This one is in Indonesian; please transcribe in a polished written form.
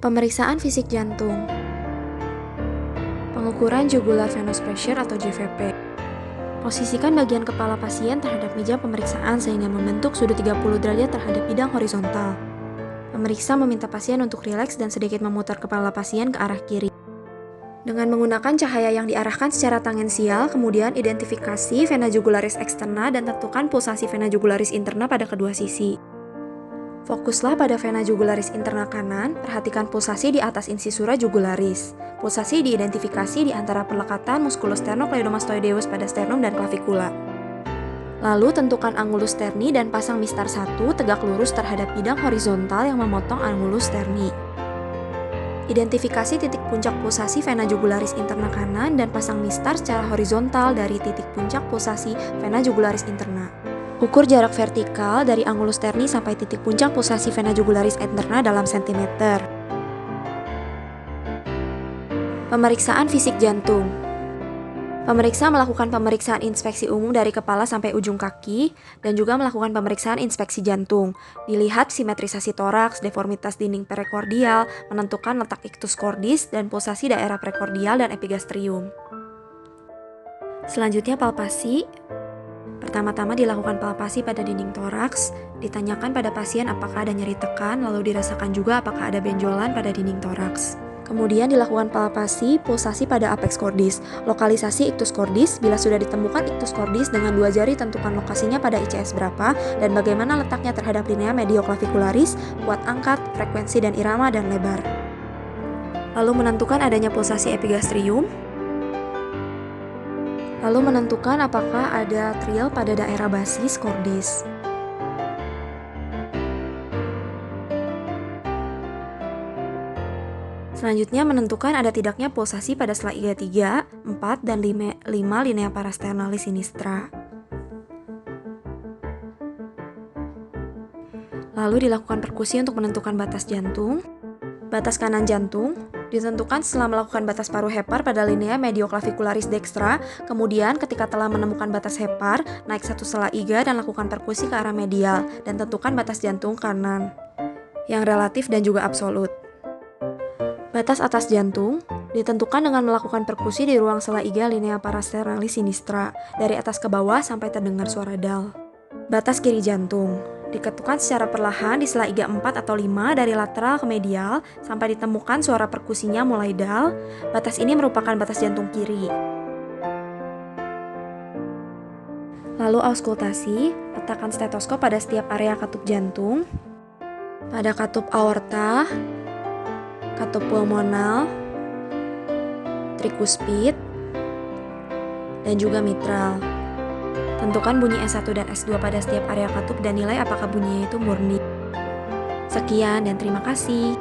Pemeriksaan fisik jantung. Pengukuran jugular venous pressure atau JVP. Posisikan bagian kepala pasien terhadap meja pemeriksaan sehingga membentuk sudut 30 derajat terhadap bidang horizontal. Pemeriksa meminta pasien untuk rileks dan sedikit memutar kepala pasien ke arah kiri. Dengan menggunakan cahaya yang diarahkan secara tangensial, kemudian identifikasi vena jugularis externa dan tentukan pulsasi vena jugularis interna pada kedua sisi. Fokuslah pada vena jugularis interna kanan, perhatikan pulsasi di atas incisura jugularis. Pulsasi diidentifikasi di antara perlekatan musculosternocleidomastoideus pada sternum dan clavikula. Lalu tentukan angulus sterni dan pasang mistar 1 tegak lurus terhadap bidang horizontal yang memotong angulus sterni. Identifikasi titik puncak pulsasi vena jugularis interna kanan dan pasang mistar secara horizontal dari titik puncak pulsasi vena jugularis interna. Ukur jarak vertikal dari angulus sterni sampai titik puncak pulsasi vena jugularis interna dalam sentimeter. Pemeriksaan fisik jantung. Pemeriksa melakukan pemeriksaan inspeksi umum dari kepala sampai ujung kaki dan juga melakukan pemeriksaan inspeksi jantung. Dilihat simetrisasi toraks, deformitas dinding perikordial, menentukan letak ictus cordis dan pulsasi daerah prekordial dan epigastrium. Selanjutnya palpasi. Pertama-tama dilakukan palpasi pada dinding toraks, ditanyakan pada pasien apakah ada nyeri tekan, lalu dirasakan juga apakah ada benjolan pada dinding toraks. Kemudian dilakukan palpasi pulsasi pada apex cordis, lokalisasi ictus cordis. Bila sudah ditemukan ictus cordis, dengan 2 jari tentukan lokasinya pada ICS berapa dan bagaimana letaknya terhadap linea medioclavicularis, kuat angkat, frekuensi dan irama dan lebar. Lalu menentukan adanya pulsasi epigastrium. Lalu menentukan apakah ada trill pada daerah basis cordis. Selanjutnya menentukan ada tidaknya pulsasi pada sela iga 3, 4, dan 5 linea parasternalis sinistra. Lalu dilakukan perkusi untuk menentukan batas jantung. Batas kanan jantung ditentukan setelah melakukan batas paru hepar pada linea medioclavicularis dextra. Kemudian ketika telah menemukan batas hepar, naik 1 sela iga dan lakukan perkusi ke arah medial dan tentukan batas jantung kanan yang relatif dan juga absolut. Batas atas jantung ditentukan dengan melakukan perkusi di ruang sela iga linea parasternalis sinistra dari atas ke bawah sampai terdengar suara dal. Batas kiri jantung diketukkan secara perlahan di sela iga 4 atau 5 dari lateral ke medial sampai ditemukan suara perkusinya mulai dal. Batas ini merupakan batas jantung kiri. Lalu auskultasi, letakkan stetoskop pada setiap area katup jantung, pada katup aorta, katup pulmonal, trikuspid, dan juga mitral. Tentukan bunyi S1 dan S2 pada setiap area katup dan nilai apakah bunyinya itu murni. Sekian dan terima kasih.